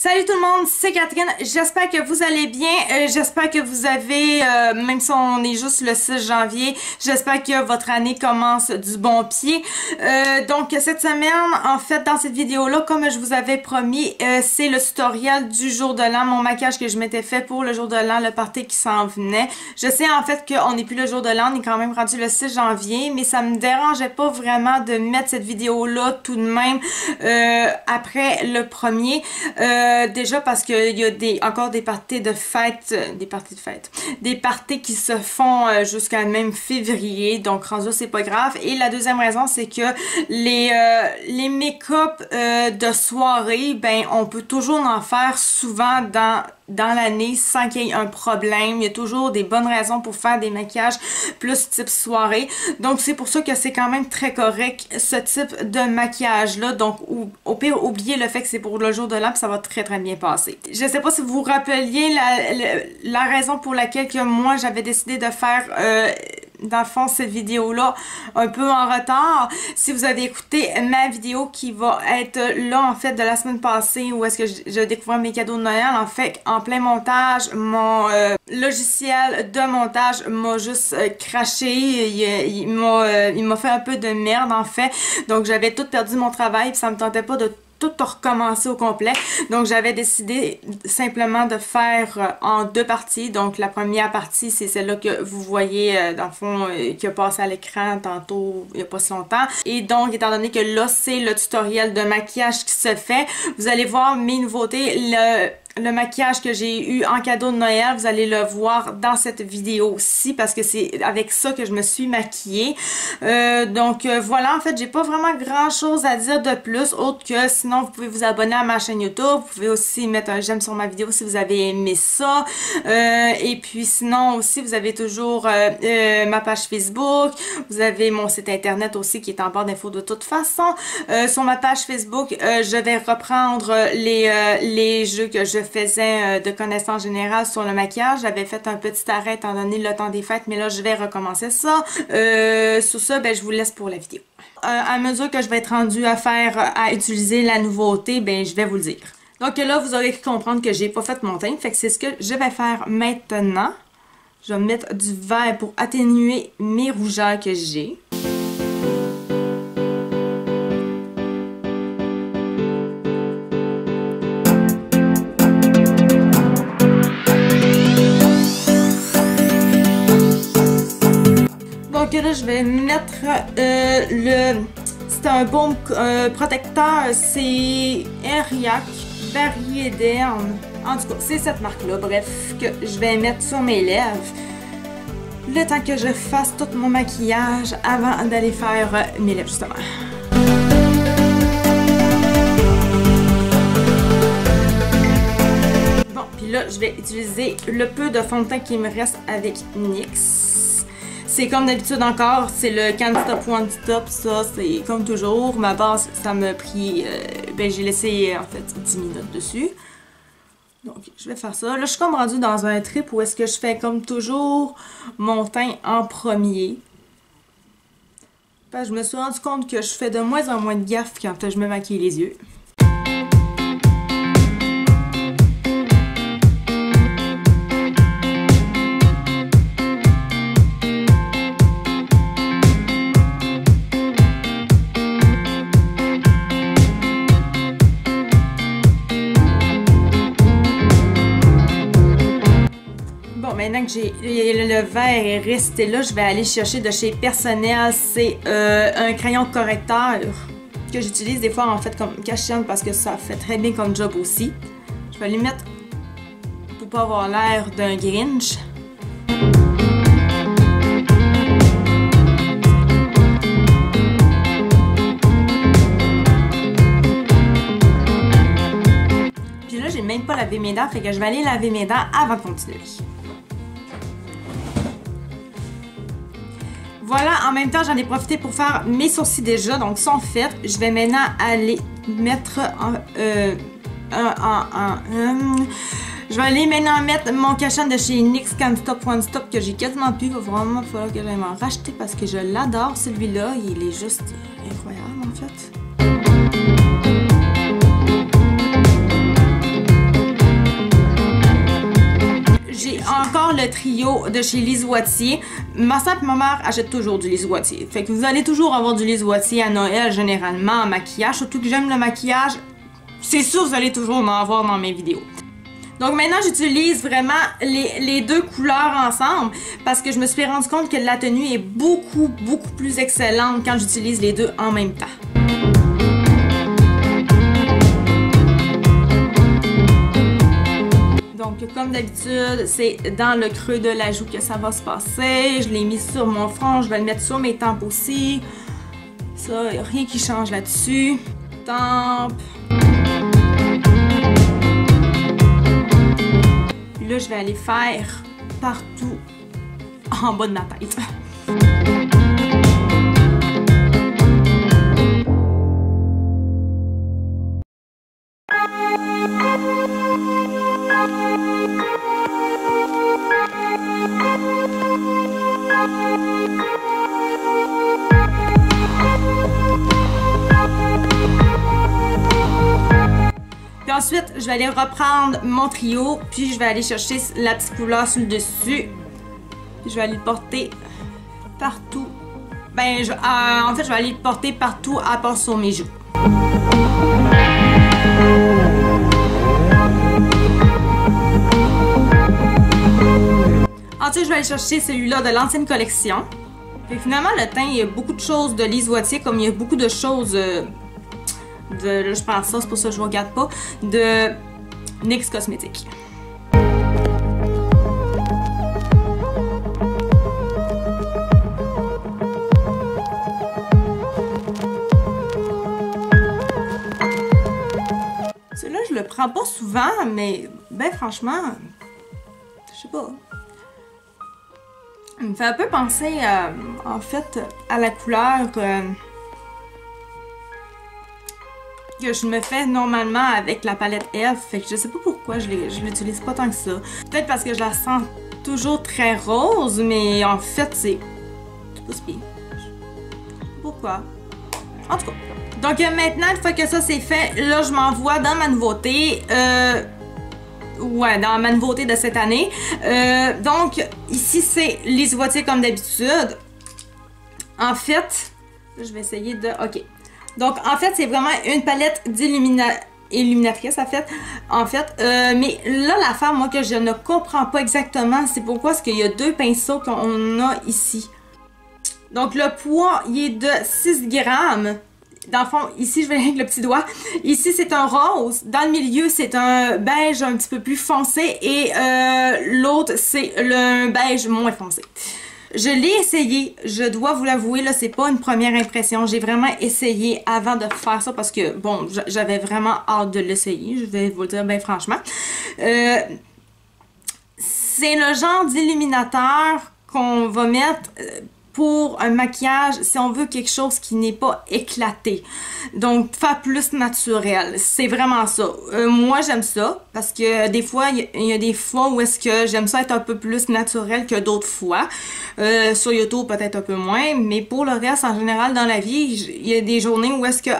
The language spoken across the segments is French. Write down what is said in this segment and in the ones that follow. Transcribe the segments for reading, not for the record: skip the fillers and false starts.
Salut tout le monde, c'est Catherine, j'espère que vous allez bien, j'espère que vous avez, même si on est juste le 6 janvier, j'espère que votre année commence du bon pied. Donc cette semaine, en fait, dans cette vidéo-là, comme je vous avais promis, c'est le tutoriel du jour de l'an, mon maquillage que je m'étais fait pour le jour de l'an, le party qui s'en venait. Je sais en fait qu'on n'est plus le jour de l'an, on est quand même rendu le 6 janvier, mais ça me dérangeait pas vraiment de mettre cette vidéo-là tout de même après le premier. Déjà parce qu'il y a encore des parties de fête, des parties qui se font jusqu'à même février, donc rendu c'est pas grave. Et la deuxième raison, c'est que les make-up de soirée, ben on peut toujours en faire souvent dans l'année sans qu'il y ait un problème. Il y a toujours des bonnes raisons pour faire des maquillages plus type soirée. Donc c'est pour ça que c'est quand même très correct ce type de maquillage là. Donc au pire, oubliez le fait que c'est pour le jour de l'an, ça va très bien passer. Je sais pas si vous vous rappeliez la raison pour laquelle que moi j'avais décidé de faire dans le fond cette vidéo là un peu en retard. Si vous avez écouté ma vidéo qui va être là en fait de la semaine passée où est-ce que je découvrais mes cadeaux de Noël, en fait en plein montage mon logiciel de montage m'a juste craché, il m'a fait un peu de merde en fait, donc j'avais tout perdu mon travail puis ça me tentait pas de tout recommencer au complet. Donc j'avais décidé simplement de faire en deux parties. Donc la première partie, c'est celle-là que vous voyez dans le fond qui a passé à l'écran tantôt il n'y a pas si longtemps. Et donc étant donné que là c'est le tutoriel de maquillage qui se fait, vous allez voir mes nouveautés. Le maquillage que j'ai eu en cadeau de Noël, vous allez le voir dans cette vidéo-ci parce que c'est avec ça que je me suis maquillée. Donc voilà, en fait, j'ai pas vraiment grand-chose à dire de plus, autre que sinon vous pouvez vous abonner à ma chaîne YouTube, vous pouvez aussi mettre un j'aime sur ma vidéo si vous avez aimé ça. Et puis sinon aussi, vous avez toujours ma page Facebook, vous avez mon site internet aussi qui est en barre d'infos de toute façon. Sur ma page Facebook, je vais reprendre les jeux que je faisais de connaissances générales sur le maquillage. J'avais fait un petit arrêt étant donné le temps des fêtes, mais là je vais recommencer ça. Sur ça, ben je vous laisse pour la vidéo. À mesure que je vais être rendue à utiliser la nouveauté, ben je vais vous le dire. Donc là, vous aurez pu comprendre que j'ai pas fait mon teint, fait que c'est ce que je vais faire maintenant. Je vais mettre du vert pour atténuer mes rougeurs que j'ai. Donc là, je vais mettre c'est un baume protecteur, c'est Airiac Variéderm. En tout cas, c'est cette marque-là, bref, que je vais mettre sur mes lèvres. Le temps que je fasse tout mon maquillage avant d'aller faire mes lèvres, justement. Bon, puis là, je vais utiliser le peu de fond de teint qui me reste avec NYX. C'est comme d'habitude encore, c'est le Can't Stop One Stop, ça c'est comme toujours. Ma base, ça m'a pris, ben j'ai laissé en fait 10 minutes dessus. Donc je vais faire ça. Là je suis comme rendue dans un trip où est-ce que je fais comme toujours mon teint en premier. Parce que je me suis rendu compte que je fais de moins en moins de gaffe quand je me maquille les yeux. Maintenant que le vert est resté là, je vais aller chercher de chez Personnel. C'est un crayon correcteur que j'utilise des fois en fait comme cachette parce que ça fait très bien comme job aussi. Je vais lui mettre pour pas avoir l'air d'un Grinch. Puis là, j'ai même pas lavé mes dents, fait que je vais aller laver mes dents avant de continuer. Voilà, en même temps, j'en ai profité pour faire mes sourcils déjà, donc sont faits. Je vais maintenant aller mettre je vais aller maintenant mettre mon cachet de chez NYX Can't Stop One Stop que j'ai quasiment plus. Il va vraiment falloir que j'aille m'en racheter parce que je l'adore celui-là. Il est juste incroyable en fait. trio de chez Lise Wattier. Ma soeur et ma mère achètent toujours du Lise Wattier. Fait que vous allez toujours avoir du Lise Wattier à Noël, généralement, en maquillage. Surtout que j'aime le maquillage. C'est sûr que vous allez toujours en avoir dans mes vidéos. Donc maintenant, j'utilise vraiment les deux couleurs ensemble parce que je me suis rendu compte que la tenue est beaucoup plus excellente quand j'utilise les deux en même temps. Donc comme d'habitude, c'est dans le creux de la joue que ça va se passer. Je l'ai mis sur mon front, je vais le mettre sur mes tempes aussi. Ça, il n'y a rien qui change là-dessus. Tempes. Là, je vais aller faire partout en bas de ma tête. Puis ensuite, je vais aller reprendre mon trio, puis je vais aller chercher la petite couleur sur le dessus. Puis je vais aller le porter partout. Ben, en fait, je vais aller le porter partout à part sur mes joues. Ensuite, je vais aller chercher celui-là de l'ancienne collection. Puis finalement, le teint, il y a beaucoup de choses de Lise Wattier, comme il y a beaucoup de choses... là, je pense ça, c'est pour ça que je ne regarde pas, de NYX Cosmetics. Celui-là, je le prends pas souvent, mais ben franchement, je sais pas. Il me fait un peu penser, en fait, à la couleur... que je me fais normalement avec la palette Elf, fait que je sais pas pourquoi je l'utilise pas tant que ça. Peut-être parce que je la sens toujours très rose, mais en fait c'est pas si pire. Pourquoi? En tout cas. Donc maintenant, une fois que ça c'est fait, là je m'envoie dans ma nouveauté. Ouais, dans ma nouveauté de cette année. Donc ici c'est Lise Wattier comme d'habitude. En fait, je vais essayer de... Ok. Donc, en fait, c'est vraiment une palette d'illuminatrice, en fait. Mais là, l'affaire, moi, que je ne comprends pas exactement, c'est pourquoi est-ce qu'il y a deux pinceaux qu'on a ici. Donc, le poids, il est de 6 grammes. Dans le fond, ici, je vais avec le petit doigt. Ici, c'est un rose. Dans le milieu, c'est un beige un petit peu plus foncé. Et l'autre, c'est le beige moins foncé. Je l'ai essayé, je dois vous l'avouer, là, c'est pas une première impression. J'ai vraiment essayé avant de faire ça parce que, bon, j'avais vraiment hâte de l'essayer, je vais vous le dire bien franchement. C'est le genre d'illuminateur qu'on va mettre pour un maquillage si on veut quelque chose qui n'est pas éclaté. Donc, faire plus naturel. C'est vraiment ça. Moi, j'aime ça parce que des fois, il y a des fois où est-ce que j'aime ça être un peu plus naturel que d'autres fois. Sur YouTube, peut-être un peu moins. Mais pour le reste, en général, dans la vie, il y a des journées où est-ce que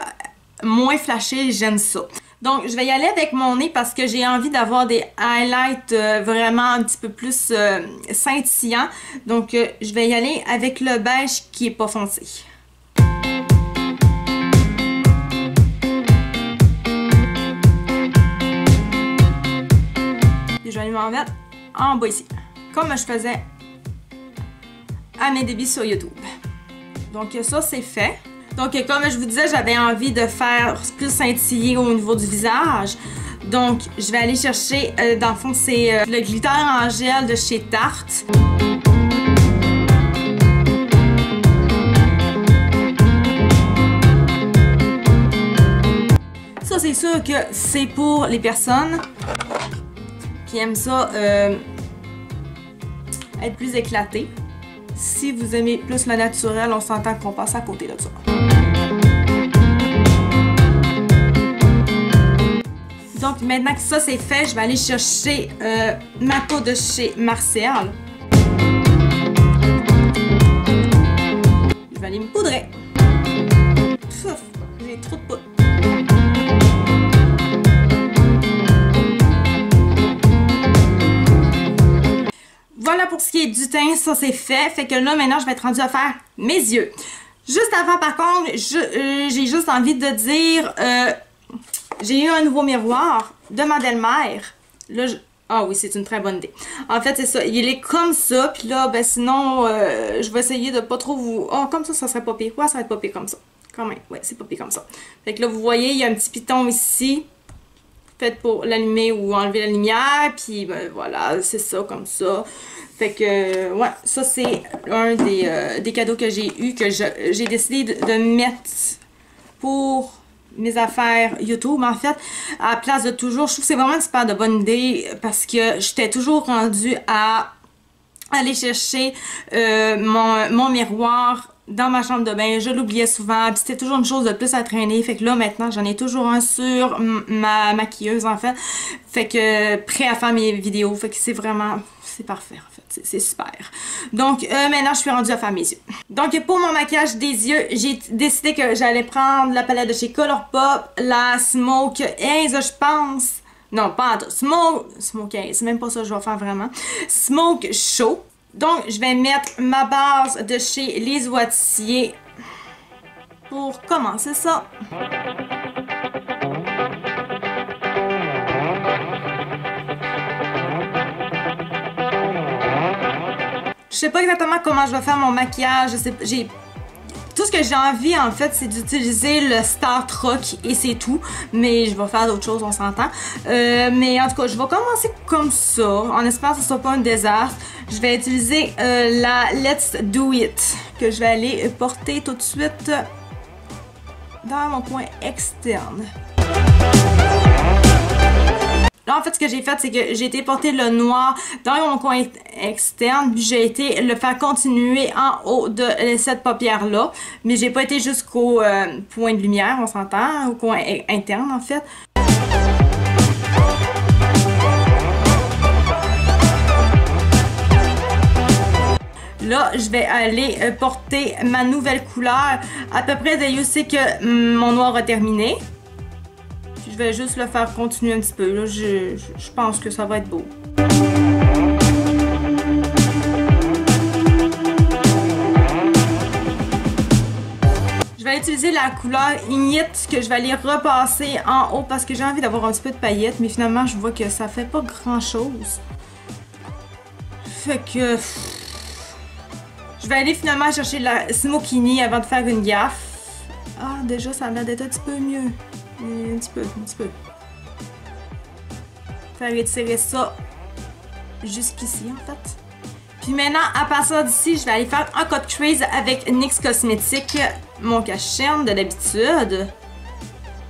moins flashé, j'aime ça. Donc, je vais y aller avec mon nez parce que j'ai envie d'avoir des highlights vraiment un petit peu plus scintillants. Donc, je vais y aller avec le beige qui est pas foncé. Et je vais aller m'en mettre en bas ici, comme je faisais à mes débuts sur YouTube. Donc, ça, c'est fait. Donc, comme je vous disais, j'avais envie de faire plus scintiller au niveau du visage. Donc, je vais aller chercher, dans le fond, c'est le glitter en gel de chez Tarte. Ça, c'est sûr que c'est pour les personnes qui aiment ça être plus éclaté. Si vous aimez plus le naturel, on s'entend qu'on passe à côté de ça. Donc maintenant que ça c'est fait, je vais aller chercher ma poudre de chez Marcel. Je vais aller me poudrer. Pouf, j'ai trop de poudre. Voilà pour ce qui qui est du teint, ça c'est fait. Fait que là, maintenant, je vais être rendue à faire mes yeux. Juste avant, par contre, j'ai juste envie de dire... j'ai eu un nouveau miroir de ma belle-mère. Là, ah oui, c'est une très bonne idée. En fait, c'est ça. Il est comme ça. Puis là, ben sinon, je vais essayer de pas trop vous... Oh, comme ça serait pas pire. Ouais, ça va être pas pire comme ça. Quand même. Ouais, c'est pas pire comme ça. Fait que là, vous voyez, il y a un petit piton ici. Fait pour l'allumer ou enlever la lumière. Puis, ben voilà, c'est ça, comme ça. Fait que, ouais, ça, c'est un des cadeaux que j'ai eu, que j'ai décidé de mettre pour mes affaires YouTube. En fait, à la place de toujours, je trouve que c'est vraiment une super de bonne idée parce que j'étais toujours rendue à aller chercher mon miroir dans ma chambre de bain. Je l'oubliais souvent, puis c'était toujours une chose de plus à traîner. Fait que là, maintenant, j'en ai toujours un sur ma maquilleuse, en fait. Fait que, prêt à faire mes vidéos. Fait que c'est vraiment... C'est parfait, en fait. C'est super. Donc, maintenant, je suis rendue à faire mes yeux. Donc, pour mon maquillage des yeux, j'ai décidé que j'allais prendre la palette de chez Colourpop, la Smoke Haze, je pense. Non, pas en tout. Smoke Haze, c'est même pas ça que je vais faire vraiment. Smoke Show. Donc, je vais mettre ma base de chez Les Wattiers pour commencer ça. Je sais pas exactement comment je vais faire mon maquillage. Tout ce que j'ai envie, en fait, c'est d'utiliser le Star Truck et c'est tout. Mais je vais faire d'autres choses, on s'entend. Mais en tout cas, je vais commencer comme ça, en espérant que ce soit pas un désastre. Je vais utiliser la Let's Do It, que je vais aller porter tout de suite dans mon coin externe. Là, en fait, ce que j'ai fait, c'est que j'ai été porter le noir dans mon coin externe, puis j'ai été le faire continuer en haut de cette paupière-là. Mais j'ai pas été jusqu'au point de lumière, on s'entend, au coin interne, en fait. Là, je vais aller porter ma nouvelle couleur à peu près de où c'est que mon noir a terminé. Je vais juste le faire continuer un petit peu. Là, je pense que ça va être beau. Je vais utiliser la couleur Ignite que je vais aller repasser en haut parce que j'ai envie d'avoir un petit peu de paillettes. Mais finalement, je vois que ça fait pas grand chose. Fait que... Je vais aller finalement chercher la Smokini avant de faire une gaffe. Ah, déjà, ça a l'air d'être un petit peu mieux. Un petit peu. Faire étirer ça jusqu'ici, en fait. Puis maintenant, à partir d'ici, je vais aller faire un cut crease avec NYX Cosmetics, mon cache-chaîne de l'habitude.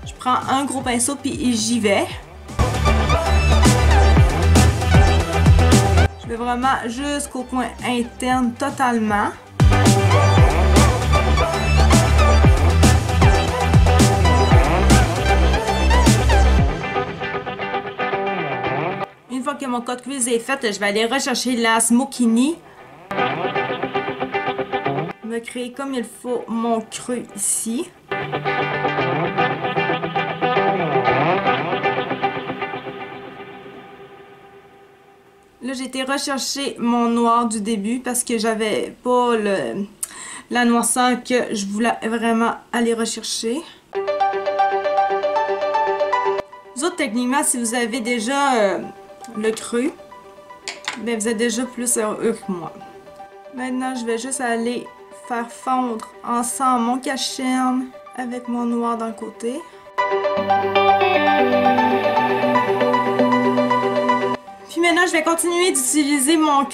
Je prends un gros pinceau, puis j'y vais. Je vais vraiment jusqu'au coin interne totalement. Une fois que mon cut crease est fait, je vais aller rechercher la Smokini. Me créer comme il faut mon creux ici. Là, j'ai été rechercher mon noir du début parce que j'avais pas la noirceur que je voulais vraiment aller rechercher. Vous autres, techniquement, si vous avez déjà le creux, ben vous êtes déjà plus heureux que moi. Maintenant, je vais juste aller faire fondre ensemble mon cache-chaîne avec mon noir d'un côté. Puis maintenant, je vais continuer d'utiliser mon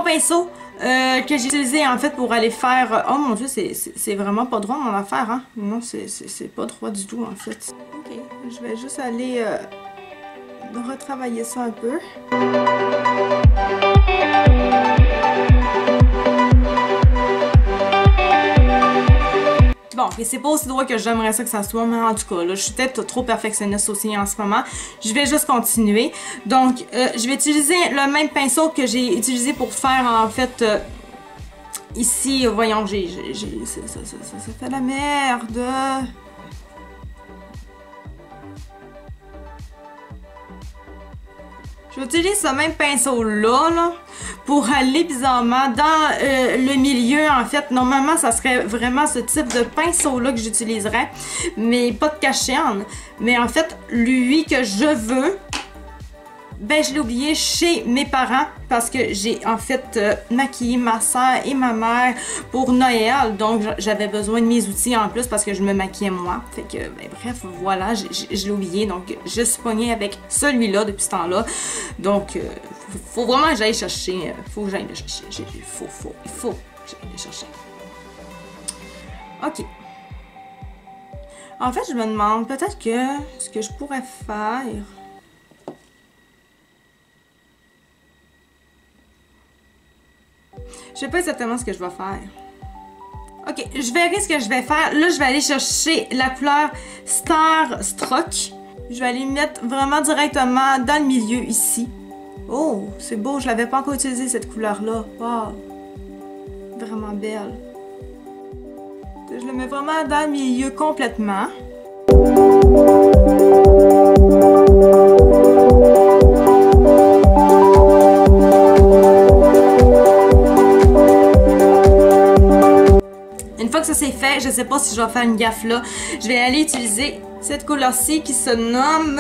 pinceau que j'ai utilisé en fait pour aller faire... Oh mon dieu, c'est vraiment pas droit mon affaire, hein? Non, c'est pas droit du tout en fait. Ok, je vais juste aller retravailler ça un peu. Bon, et c'est pas aussi droit que j'aimerais ça que ça soit, mais en tout cas, là, je suis peut-être trop perfectionniste aussi en ce moment. Je vais juste continuer. Donc, je vais utiliser le même pinceau que j'ai utilisé pour faire, en fait, ici, voyons, ça fait la merde. J'utilise ce même pinceau-là là, pour aller bizarrement dans le milieu. En fait, normalement, ça serait vraiment ce type de pinceau-là que j'utiliserais, mais pas de cachet. Mais en fait, lui que je veux, ben je l'ai oublié chez mes parents parce que j'ai en fait maquillé ma soeur et ma mère pour Noël. Donc, j'avais besoin de mes outils en plus parce que je me maquillais moi. Fait que, ben, bref, voilà, je l'ai oublié. Donc, je suis pognée avec celui-là depuis ce temps-là. Donc, faut vraiment que j'aille chercher. Faut que j'aille le chercher. Il faut que j'aille le chercher. OK. En fait, je me demande peut-être que ce que je pourrais faire... Je sais pas exactement ce que je vais faire. Ok, je verrai ce que je vais faire. Là, je vais aller chercher la couleur Starstruck. Je vais aller mettre vraiment directement dans le milieu ici. Oh, c'est beau, je l'avais pas encore utilisé cette couleur-là. Wow, vraiment belle. Je le mets vraiment dans le milieu complètement. Une fois que ça c'est fait, je sais pas si je vais faire une gaffe là. Je vais aller utiliser cette couleur-ci qui se nomme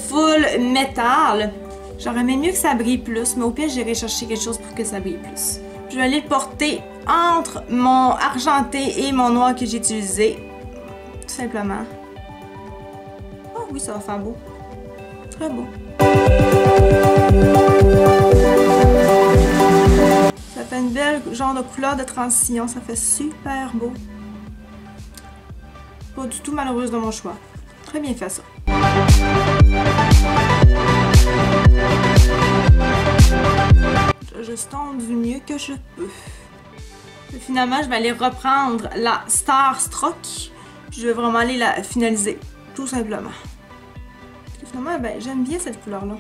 Full Metal. J'aurais aimé mieux que ça brille plus, mais au pire j'irai chercher quelque chose pour que ça brille plus. Je vais aller le porter entre mon argenté et mon noir que j'ai utilisé. Tout simplement. Oh oui, ça va faire beau. Très beau. Ça fait une belle genre de couleur de transition. Ça fait super beau. Pas du tout malheureuse de mon choix. Très bien fait ça. Je stompe du mieux que je peux. Et finalement, je vais aller reprendre la Starstruck. Je vais vraiment aller la finaliser. Tout simplement. Et finalement, ben, j'aime bien cette couleur-là.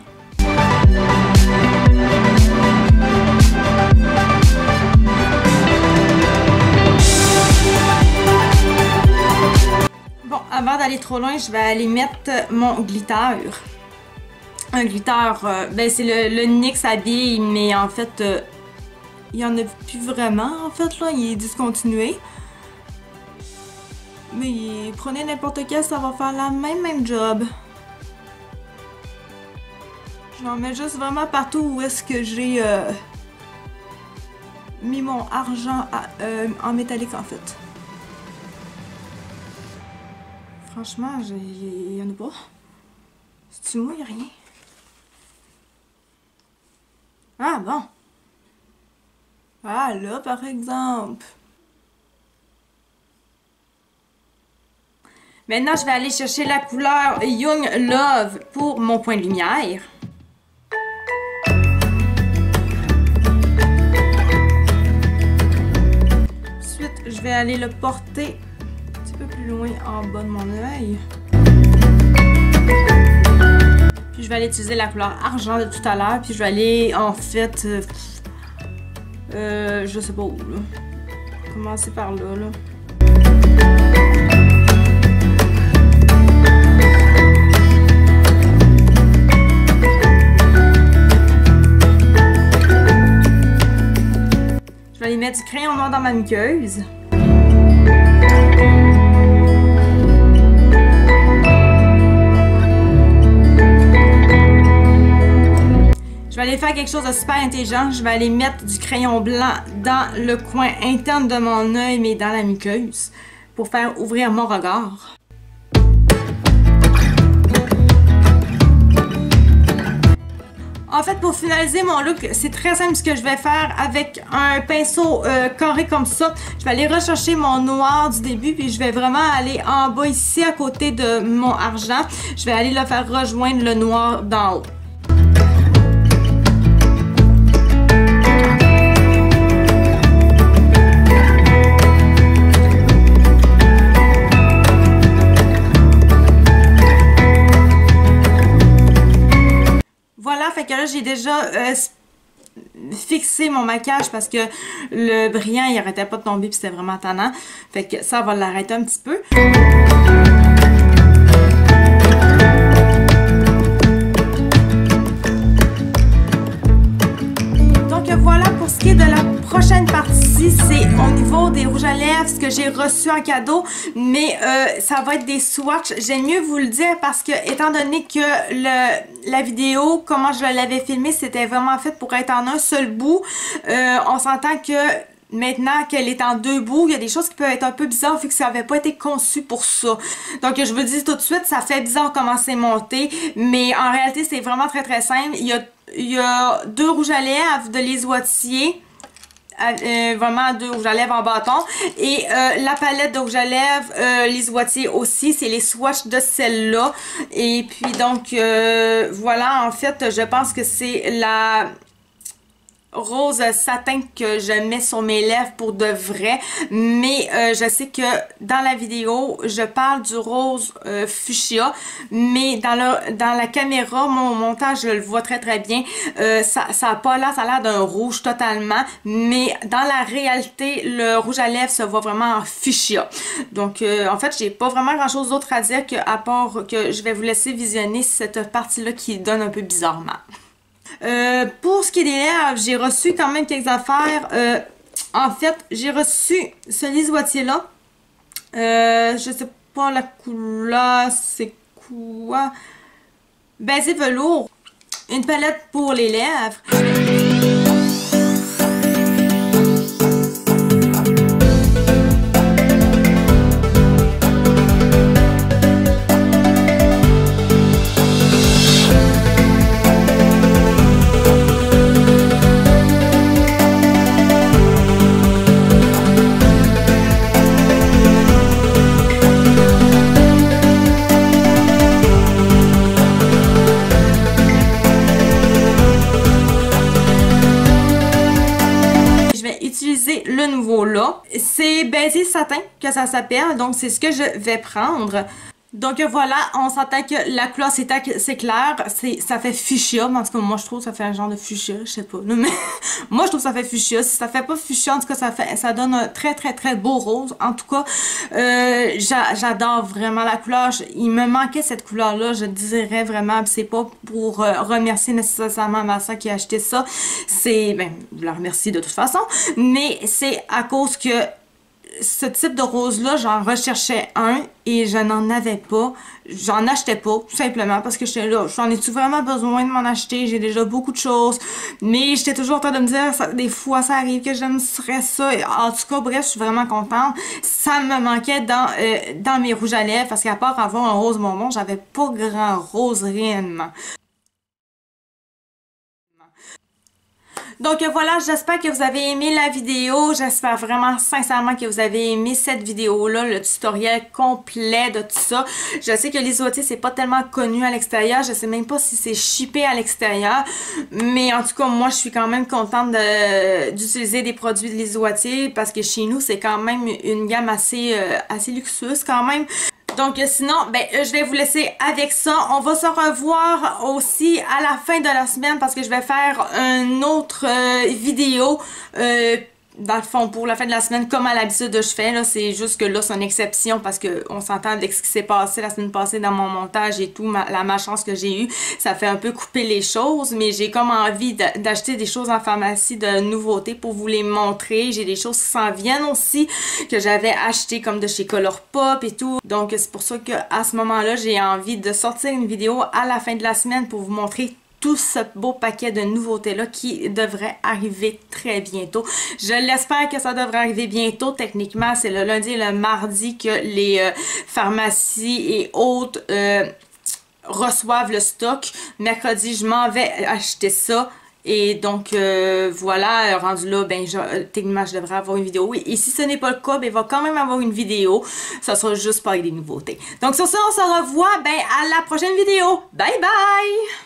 Bon, avant d'aller trop loin, je vais aller mettre mon glitter. Un glitter, ben c'est le NYX Habille, mais en fait, il n'y en a plus vraiment, en fait, là, il est discontinué. Mais prenez n'importe quel, ça va faire la même job. J'en mets juste vraiment partout où est-ce que j'ai mis mon argent en métallique, en fait. Franchement, il y en a pas. C'est-tu moi, il n'y a rien. Ah bon. Ah là, par exemple. Maintenant, je vais aller chercher la couleur Young Love pour mon point de lumière. Ensuite, je vais aller le porter un petit peu plus loin en bas de mon œil. Puis je vais aller utiliser la couleur argent de tout à l'heure. Puis je vais aller, en fait, je sais pas où, là. Commencer par là, là. Je vais aller mettre du crayon noir dans ma muqueuse. Je vais aller faire quelque chose de super intelligent. Je vais aller mettre du crayon blanc dans le coin interne de mon œil, mais dans la muqueuse, pour faire ouvrir mon regard. En fait, pour finaliser mon look, c'est très simple ce que je vais faire avec un pinceau carré comme ça. Je vais aller rechercher mon noir du début, puis je vais vraiment aller en bas ici à côté de mon argent. Je vais aller le faire rejoindre le noir d'en haut. Voilà, fait que là, j'ai déjà fixé mon maquillage parce que le brillant, il arrêtait pas de tomber puis c'était vraiment tannant. Fait que ça va l'arrêter un petit peu. ce que j'ai reçu en cadeau, mais ça va être des swatchs. J'aime mieux vous le dire parce que, étant donné que la vidéo, comment je l'avais filmée, c'était vraiment fait pour être en un seul bout. On s'entend que maintenant qu'elle est en deux bouts, il y a des choses qui peuvent être un peu bizarres vu que ça n'avait pas été conçu pour ça. Donc je vous le dis tout de suite, ça fait bizarre comment c'est monté, mais en réalité c'est vraiment très très simple. Il y a deux rouges à lèvres de Lise Wattier. Vraiment deux rouges à lèvres en bâton et la palette de rouges à lèvres Lise Wattier aussi, c'est les swatchs de celle-là. Et puis donc voilà, en fait je pense que c'est la rose satin que je mets sur mes lèvres pour de vrai, mais je sais que dans la vidéo je parle du rose fuchsia, mais dans la caméra, mon montage, je le vois très très bien, ça a pas l'air, ça a l'air d'un rouge totalement, mais dans la réalité le rouge à lèvres se voit vraiment en fuchsia. Donc en fait j'ai pas vraiment grand chose d'autre à dire que, à part que je vais vous laisser visionner cette partie là qui donne un peu bizarrement. Pour ce qui est des lèvres, j'ai reçu quand même quelques affaires. En fait, j'ai reçu ce Lise Wattier là. Je sais pas la couleur, c'est quoi? Baiser velours. Une palette pour les lèvres. Le nouveau là, c'est Baiser Satin que ça s'appelle, donc c'est ce que je vais prendre. Donc voilà, on s'entend que la couleur c'est clair, ça fait fuchsia, en tout cas moi je trouve que ça fait un genre de fuchsia, je sais pas, mais moi je trouve que ça fait fuchsia. Si ça fait pas fuchsia, en tout cas ça donne un très très très beau rose. En tout cas, j'adore vraiment la couleur, il me manquait cette couleur là, je dirais vraiment, c'est pas pour remercier nécessairement ma soeur qui a acheté ça, c'est, ben je la remercie de toute façon, mais c'est à cause que ce type de rose-là, j'en recherchais un et je n'en avais pas. J'en achetais pas, tout simplement, parce que j'étais là, j'en ai-tu vraiment besoin de m'en acheter? J'ai déjà beaucoup de choses. Mais j'étais toujours en train de me dire, des fois, ça arrive que j'aimerais ça. En tout cas, bref, je suis vraiment contente. Ça me manquait dans mes rouges à lèvres, parce qu'à part avoir un rose bonbon, j'avais pas grand rose réellement. Donc voilà, j'espère que vous avez aimé la vidéo, j'espère vraiment sincèrement que vous avez aimé cette vidéo-là, le tutoriel complet de tout ça. Je sais que Lise Wattier, c'est pas tellement connu à l'extérieur, je sais même pas si c'est shippé à l'extérieur, mais en tout cas, moi, je suis quand même contente d'utiliser des produits de Lise Wattier parce que chez nous, c'est quand même une gamme assez luxueuse quand même. Donc sinon, ben je vais vous laisser avec ça. On va se revoir aussi à la fin de la semaine parce que je vais faire une autre vidéo dans le fond, pour la fin de la semaine, comme à l'habitude je fais, là, c'est juste que là, c'est une exception parce que on s'entend avec ce qui s'est passé la semaine passée dans mon montage et tout, la malchance que j'ai eue, ça fait un peu couper les choses, mais j'ai comme envie d'acheter des choses en pharmacie de nouveautés pour vous les montrer. J'ai des choses qui s'en viennent aussi, que j'avais acheté comme de chez Colourpop et tout. Donc, c'est pour ça qu'à ce moment-là, j'ai envie de sortir une vidéo à la fin de la semaine pour vous montrer tout ce beau paquet de nouveautés-là qui devrait arriver très bientôt. Je l'espère que ça devrait arriver bientôt. Techniquement, c'est le lundi et le mardi que les pharmacies et autres reçoivent le stock. Mercredi, je m'en vais acheter ça. Et donc, voilà, rendu là, ben, techniquement, je devrais avoir une vidéo. Et si ce n'est pas le cas, ben, il va quand même avoir une vidéo. Ça sera juste pas avec des nouveautés. Donc, sur ça, on se revoit, ben, à la prochaine vidéo. Bye bye!